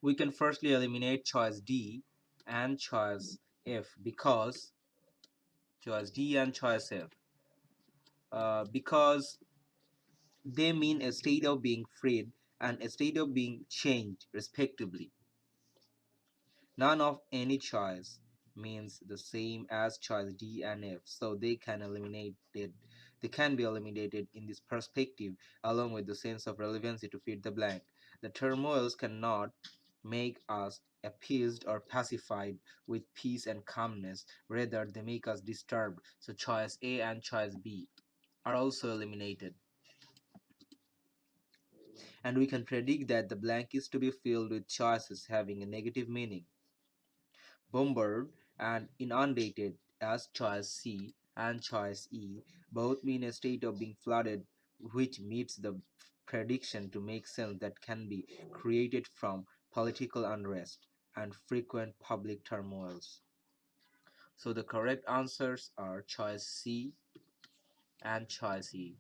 We can firstly eliminate choice D and choice F because because they mean a state of being freed and a state of being changed respectively. None of any choice means the same as choice D and F, so they can be eliminated in this perspective along with the sense of relevancy to fit the blank. The turmoils cannot make us appeased or pacified with peace and calmness, rather they make us disturbed. So choice A and choice B are also eliminated. And we can predict that the blank is to be filled with choices having a negative meaning. Bombarded and inundated as choice C and choice E both mean a state of being flooded which meets the prediction to make sense that can be created from political unrest and frequent public turmoils. So the correct answers are choice C and choice E.